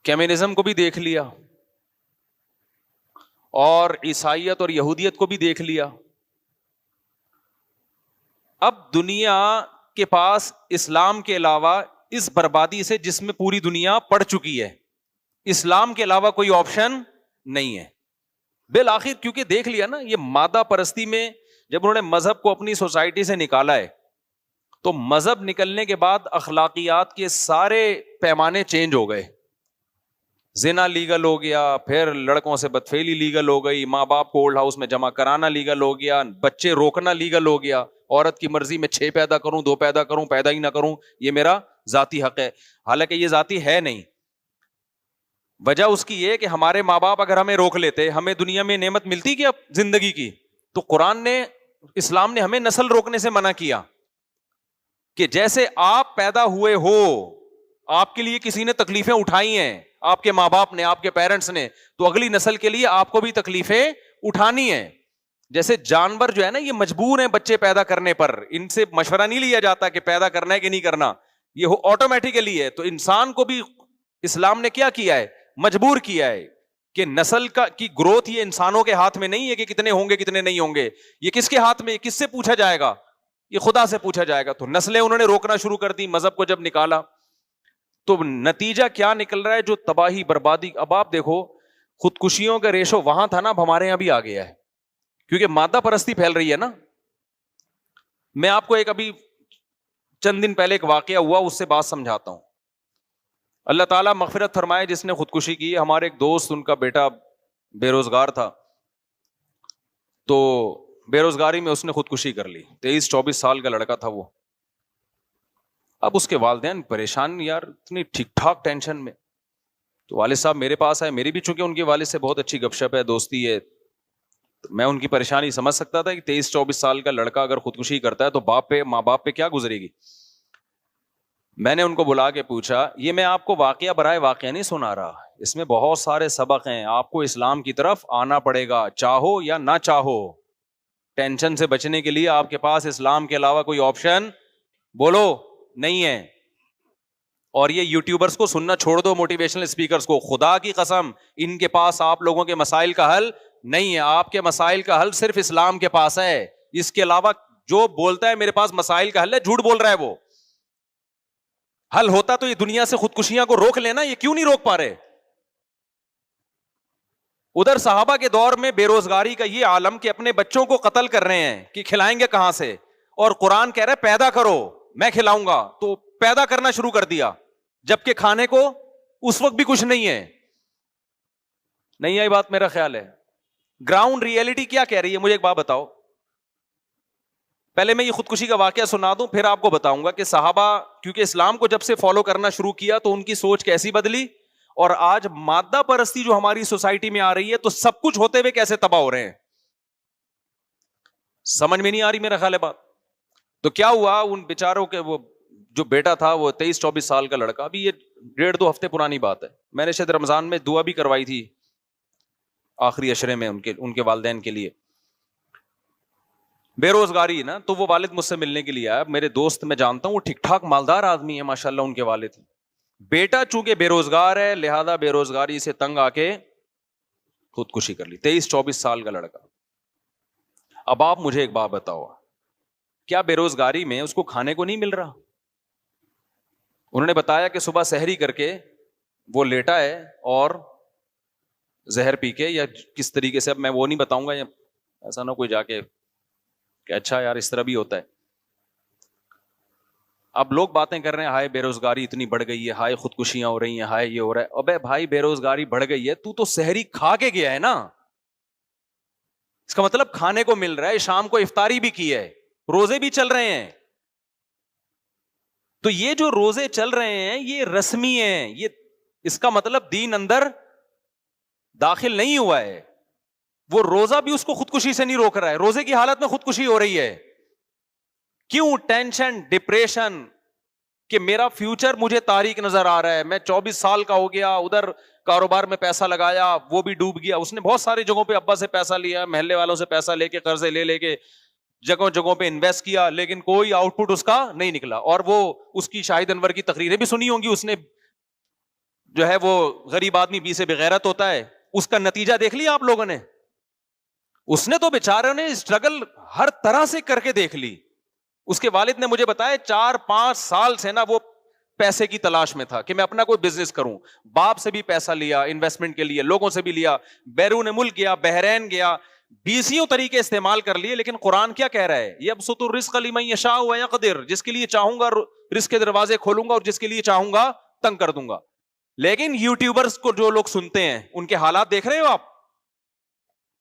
Communism کو بھی دیکھ لیا اور عیسائیت اور یہودیت کو بھی دیکھ لیا. اب دنیا کے پاس اسلام کے علاوہ اس بربادی سے جس میں پوری دنیا پڑ چکی ہے, اسلام کے علاوہ کوئی آپشن نہیں ہے. بالآخر کیونکہ دیکھ لیا نا, یہ مادہ پرستی میں جب انہوں نے مذہب کو اپنی سوسائٹی سے نکالا ہے تو مذہب نکلنے کے بعد اخلاقیات کے سارے پیمانے چینج ہو گئے. زنا لیگل ہو گیا, پھر لڑکوں سے بدفعلی لیگل ہو گئی, ماں باپ کو اولڈ ہاؤس میں جمع کرانا لیگل ہو گیا, بچے روکنا لیگل ہو گیا. عورت کی مرضی میں 6 پیدا کروں 2 پیدا کروں پیدا ہی نہ کروں, یہ میرا ذاتی حق ہے. حالانکہ یہ ذاتی ہے نہیں. وجہ اس کی یہ کہ ہمارے ماں باپ اگر ہمیں روک لیتے, ہمیں دنیا میں نعمت ملتی کیا زندگی کی. تو قرآن نے, اسلام نے ہمیں نسل روکنے سے منع کیا کہ جیسے آپ پیدا ہوئے ہو, آپ کے لیے کسی نے تکلیفیں اٹھائی ہیں, آپ کے ماں باپ نے, آپ کے پیرنٹس نے, تو اگلی نسل کے لیے آپ کو بھی تکلیفیں اٹھانی ہیں. جیسے جانور جو ہے نا, یہ مجبور ہیں بچے پیدا کرنے پر, ان سے مشورہ نہیں لیا جاتا کہ پیدا کرنا ہے کہ نہیں کرنا, یہ آٹومیٹیکلی ہے. تو انسان کو بھی اسلام نے کیا کیا ہے, مجبور کیا ہے کہ نسل کی گروتھ یہ انسانوں کے ہاتھ میں نہیں ہے کہ کتنے ہوں گے کتنے نہیں ہوں گے. یہ کس کے ہاتھ میں, کس سے پوچھا جائے گا, یہ خدا سے پوچھا جائے گا. تو نسلیں انہوں نے روکنا شروع کر دی مذہب کو جب نکالا. تو نتیجہ کیا نکل رہا ہے, جو تباہی بربادی. اب آپ دیکھو خودکشیوں کا ریشو وہاں تھا نا, اب ہمارے یہاں بھی آ گیا ہے کیونکہ مادہ پرستی پھیل رہی ہے نا. میں آپ کو ایک ابھی چند دن پہلے ایک واقعہ ہوا, اس سے بات سمجھاتا ہوں. اللہ تعالیٰ مغفرت فرمائے جس نے خودکشی کی. ہمارے ایک دوست, ان کا بیٹا بے روزگار تھا, تو بے روزگاری میں اس نے خودکشی کر لی. 23-24 سال کا لڑکا تھا وہ. اب اس کے والدین پریشان, یار اتنی ٹھیک ٹھاک ٹینشن میں. تو والد صاحب میرے پاس آئے, میری بھی چونکہ ان کے والد سے بہت اچھی گپ شپ ہے, دوستی ہے, تو میں ان کی پریشانی سمجھ سکتا تھا کہ 23-24 سال کا لڑکا اگر خودکشی کرتا ہے تو باپ پہ, ماں باپ پہ کیا گزرے گی. میں نے ان کو بلا کے پوچھا, یہ میں آپ کو واقعہ برائے واقعہ نہیں سنا رہا, اس میں بہت سارے سبق ہیں, آپ کو اسلام کی طرف آنا پڑے گا چاہو یا نہ چاہو. ٹینشن سے بچنے کے لیے آپ کے پاس اسلام کے علاوہ کوئی آپشن بولو نہیں ہے. اور یہ یوٹیوبرز کو سننا چھوڑ دو, موٹیویشنل اسپیکرز کو, خدا کی قسم ان کے پاس آپ لوگوں کے مسائل کا حل نہیں ہے. آپ کے مسائل کا حل صرف اسلام کے پاس ہے. اس کے علاوہ جو بولتا ہے میرے پاس مسائل کا حل ہے, جھوٹ بول رہا ہے. وہ حل ہوتا تو یہ دنیا سے خودکشیاں کو روک لینا, یہ کیوں نہیں روک پا رہے. ادھر صحابہ کے دور میں بے روزگاری کا یہ عالم کہ اپنے بچوں کو قتل کر رہے ہیں کہ کھلائیں گے کہاں سے, اور قرآن کہہ رہا ہے پیدا کرو میں کھلاؤں گا, تو پیدا کرنا شروع کر دیا, جبکہ کھانے کو اس وقت بھی کچھ نہیں ہے. نہیں آئی بات میرا خیال ہے. گراؤنڈ ریئلٹی کیا کہہ رہی ہے, مجھے ایک بات بتاؤ. پہلے میں یہ خودکشی کا واقعہ سنا دوں, پھر آپ کو بتاؤں گا کہ صحابہ کیونکہ اسلام کو جب سے فالو کرنا شروع کیا تو ان کی سوچ کیسی بدلی, اور آج مادہ پرستی جو ہماری سوسائٹی میں آ رہی ہے تو سب کچھ ہوتے ہوئے کیسے تباہ ہو رہے ہیں. سمجھ میں نہیں آ رہی میرا خیال ہے بات. تو کیا ہوا ان بیچاروں کے, وہ جو بیٹا تھا وہ 23-24 سال کا لڑکا, ابھی یہ 1.5-2 ہفتے پرانی بات ہے, میں نے شاید رمضان میں دعا بھی کروائی تھی آخری عشرے میں ان کے والدین کے لیے. بے روزگاری نا, تو وہ والد مجھ سے ملنے کے لیے آیا. میرے دوست میں جانتا ہوں, وہ ٹھیک ٹھاک مالدار آدمی ہے ماشاءاللہ ان کے والد. بیٹا چونکہ بے روزگار ہے لہذا بے روزگاری سے تنگ آ کے خودکشی کر لی. 23-24 سال کا لڑکا. اب آپ مجھے ایک بات بتاؤ, کیا بے روزگاری میں اس کو کھانے کو نہیں مل رہا؟ انہوں نے بتایا کہ صبح سحری کر کے وہ لیٹا ہے اور زہر پی کے, یا کس طریقے سے, اب میں وہ نہیں بتاؤں گا, یا ایسا نہ کوئی جا کے کہ اچھا یار اس طرح بھی ہوتا ہے. اب لوگ باتیں کر رہے ہیں, ہائے بے روزگاری اتنی بڑھ گئی ہے, ہائے خودکشیاں ہو رہی ہیں, ہائے یہ ہو رہا ہے. ابے بھائی بے روزگاری بڑھ گئی ہے, تو سحری کھا کے گیا ہے نا, اس کا مطلب کھانے کو مل رہا ہے, شام کو افطاری بھی کی ہے, روزے بھی چل رہے ہیں. تو یہ جو روزے چل رہے ہیں یہ رسمی ہیں, یہ اس کا مطلب دین اندر داخل نہیں ہوا ہے. وہ روزہ بھی اس کو خودکشی سے نہیں روک رہا ہے, روزے کی حالت میں خودکشی ہو رہی ہے. کیوں؟ ٹینشن, ڈپریشن, کہ میرا فیوچر مجھے تاریک نظر آ رہا ہے, میں 24 سال کا ہو گیا, ادھر کاروبار میں پیسہ لگایا وہ بھی ڈوب گیا. اس نے بہت ساری جگہوں پہ ابا سے پیسہ لیا, محلے والوں سے پیسہ لے کے, قرضے لے کے جگہوں جگہوں پہ انویسٹ کیا, لیکن کوئی آؤٹ پٹ اس کا نہیں نکلا. اور وہ اس کی شاہد انور کی تقریریں بھی سنی ہوں گی, اس نے جو ہے وہ غریب آدمی بی سے بغیرت ہوتا ہے, اس کا نتیجہ دیکھ لیا آپ لوگوں نے. اس نے تو بیچارے نے اسٹرگل ہر طرح سے کر کے دیکھ لی. اس کے والد نے مجھے بتایا 4-5 سال سے نا وہ پیسے کی تلاش میں تھا کہ میں اپنا کوئی بزنس کروں. باپ سے بھی پیسہ لیا انویسٹمنٹ کے لیے, لوگوں سے بھی لیا, بیرون ملک گیا, بحرین گیا, 20 طریقے استعمال کر لیے. لیکن قرآن کیا کہہ رہا ہے, یبسط الرزق لمن یشاء ویقدر, جس کے لیے چاہوں گا رزق کے دروازے کھولوں گا اور جس کے لیے چاہوں گا تنگ کر دوں گا. لیکن یوٹیوبرز کو جو لوگ سنتے ہیں ان کے حالات دیکھ رہے ہو آپ,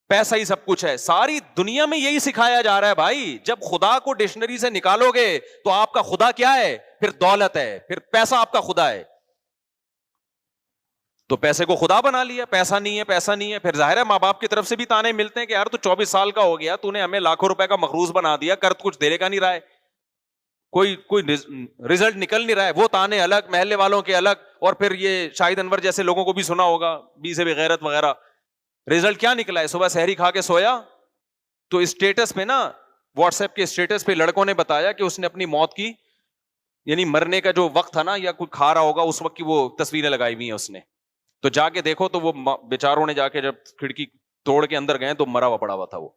پیسہ ہی سب کچھ ہے. ساری دنیا میں یہی سکھایا جا رہا ہے بھائی. جب خدا کو ڈکشنری سے نکالو گے تو آپ کا خدا کیا ہے, پھر دولت ہے, پھر پیسہ آپ کا خدا ہے. تو پیسے کو خدا بنا لیا, پیسہ نہیں ہے پیسہ نہیں ہے. پھر ظاہر ہے ماں باپ کی طرف سے بھی تانے ملتے ہیں کہ یار تو 24 سال کا ہو گیا, تو نے ہمیں لاکھوں روپے کا مقروض بنا دیا, کر کچھ دے کا نہیں رہا ہے, کوئی رزلٹ نکل نہیں رہا ہے. وہ تانے الگ, محلے والوں کے الگ, اور پھر یہ شاہد انور جیسے لوگوں کو بھی سنا ہوگا بی سے بغیرت وغیرہ. رزلٹ کیا نکلا ہے, صبح سحری کھا کے سویا تو اسٹیٹس پہ نا, واٹس ایپ کے اسٹیٹس پہ لڑکوں نے بتایا کہ اس نے اپنی موت کی, یعنی مرنے کا جو وقت تھا نا یا کوئی کھا رہا ہوگا اس وقت کی وہ تصویریں لگائی ہوئی ہیں اس نے. تو جا کے دیکھو تو وہ بیچاروں نے جا کے جب کھڑکی توڑ کے اندر گئے تو مرا ہوا پڑا ہوا تھا. وہ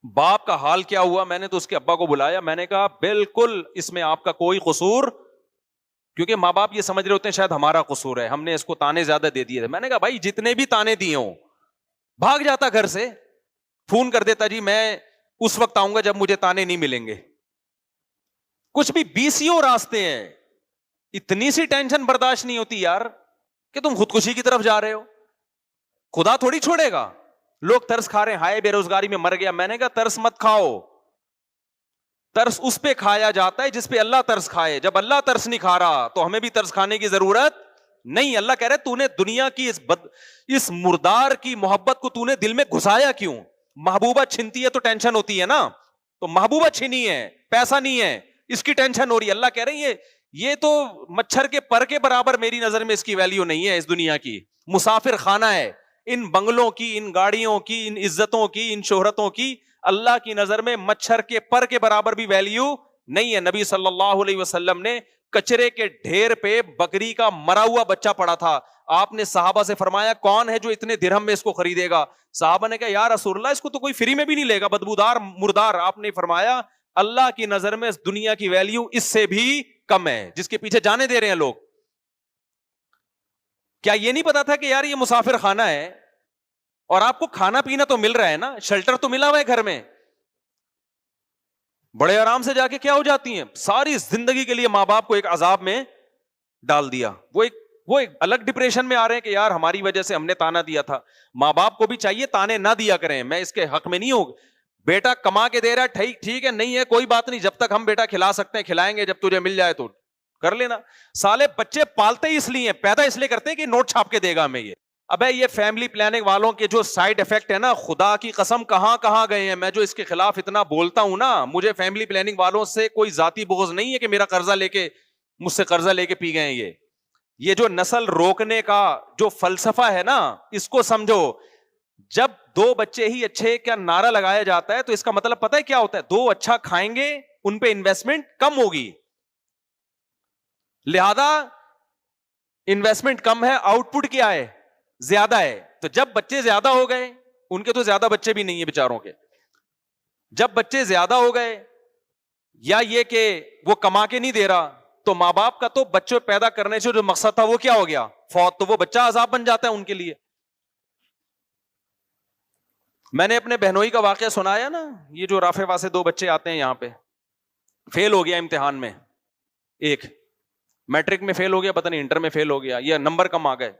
باپ کا حال کیا ہوا, میں نے تو اس کے ابا کو بلایا, میں نے کہا بالکل اس میں آپ کا کوئی قصور, کیونکہ ماں باپ یہ سمجھ رہے ہوتے ہیں شاید ہمارا قصور ہے, ہم نے اس کو تانے زیادہ دے دیے تھے. میں نے کہا بھائی جتنے بھی تانے دیے ہوں, بھاگ جاتا گھر سے, فون کر دیتا جی میں اس وقت آؤں گا جب مجھے تانے نہیں ملیں گے. کچھ بھی 20 راستے ہیں, اتنی سی ٹینشن برداشت نہیں ہوتی یار کہ تم خودکشی کی طرف جا رہے ہو. خدا تھوڑی چھوڑے گا. لوگ ترس کھا رہے ہیں, ہائے بے روزگاری میں مر گیا. میں نے کہا ترس مت کھاؤ, ترس اس پہ کھایا جاتا ہے جس پہ اللہ ترس کھائے. جب اللہ ترس نہیں کھا رہا تو ہمیں بھی ترس کھانے کی ضرورت نہیں. اللہ کہہ رہے تو نے دنیا کی اس مردار کی محبت کو تو نے دل میں گھسایا کیوں؟ محبوبہ چھنتی ہے تو ٹینشن ہوتی ہے نا, تو محبوبہ چھنی ہے, پیسہ نہیں ہے, اس کی ٹینشن ہو رہی ہے. اللہ کہہ رہے ہیں یہ تو مچھر کے پر کے برابر میری نظر میں اس کی ویلیو نہیں ہے. اس دنیا کی مسافر خانہ ہے. ان بنگلوں کی, ان گاڑیوں کی, ان عزتوں کی, ان شہرتوں کی اللہ کی نظر میں مچھر کے پر کے برابر بھی ویلیو نہیں ہے. نبی صلی اللہ علیہ وسلم نے کچرے کے ڈھیر پہ بکری کا مرا ہوا بچہ پڑا تھا. آپ نے صحابہ سے فرمایا کون ہے جو اتنے درہم میں اس کو خریدے گا؟ صحابہ نے کہا یا رسول اللہ اس کو تو کوئی فری میں بھی نہیں لے گا, بدبودار مردار. آپ نے فرمایا اللہ کی نظر میں اس دنیا کی ویلیو اس سے بھی کم ہے جس کے پیچھے جانے دے رہے ہیں لوگ. کیا یہ نہیں پتا تھا کہ یار یہ مسافر خانہ ہے اور آپ کو کھانا پینا تو مل رہا ہے نا, شیلٹر تو ملا ہوا ہے گھر میں, بڑے آرام سے جا کے کیا ہو جاتی ہیں ساری زندگی کے لیے ماں باپ کو ایک عذاب میں ڈال دیا. وہ ایک الگ ڈپریشن میں آ رہے ہیں کہ یار ہماری وجہ سے ہم نے تانا دیا تھا. ماں باپ کو بھی چاہیے تانے نہ دیا کریں, میں اس کے حق میں نہیں ہوں. بیٹا کما کے دے رہا ہے ٹھیک ہے, نہیں ہے کوئی بات نہیں, جب تک ہم بیٹا کھلا سکتے ہیں کھلائیں گے, جب تجھے مل جائے تو کر لینا. سالے بچے پالتے ہی اس لیے, پیدا اس لیے کرتے ہیں کہ نوٹ چھاپ کے دے گا ہمیں یہ. ابے یہ فیملی پلاننگ والوں کے جو سائیڈ افیکٹ ہے نا, خدا کی قسم کہاں کہاں گئے ہیں. میں جو اس کے خلاف اتنا بولتا ہوں نا, مجھے فیملی پلاننگ والوں سے کوئی ذاتی بغض نہیں ہے کہ میرا قرضہ لے کے مجھ سے قرضہ لے کے پی گئے. یہ جو نسل روکنے کا جو فلسفہ ہے نا, اس کو سمجھو. جب 2 بچے ہی اچھے کا نعرہ لگایا جاتا ہے تو اس کا مطلب پتہ ہے کیا ہوتا ہے؟ 2 اچھا کھائیں گے, ان پہ انویسٹمنٹ کم ہوگی, لہذا انویسٹمنٹ کم ہے, آؤٹ پٹ کیا ہے؟ زیادہ ہے. تو جب بچے زیادہ ہو گئے, ان کے تو زیادہ بچے بھی نہیں ہیں بیچاروں کے, جب بچے زیادہ ہو گئے یا یہ کہ وہ کما کے نہیں دے رہا, تو ماں باپ کا تو بچے پیدا کرنے سے جو مقصد تھا وہ کیا ہو گیا؟ فوت. تو وہ بچہ عذاب بن جاتا ہے ان کے لیے. میں نے اپنے بہنوئی کا واقعہ سنایا نا, یہ جو رافع واسے 2 بچے آتے ہیں یہاں پہ, فیل ہو گیا امتحان میں, ایک میٹرک میں فیل ہو گیا, پتہ نہیں انٹر میں فیل ہو گیا, یا نمبر کم آ گئے,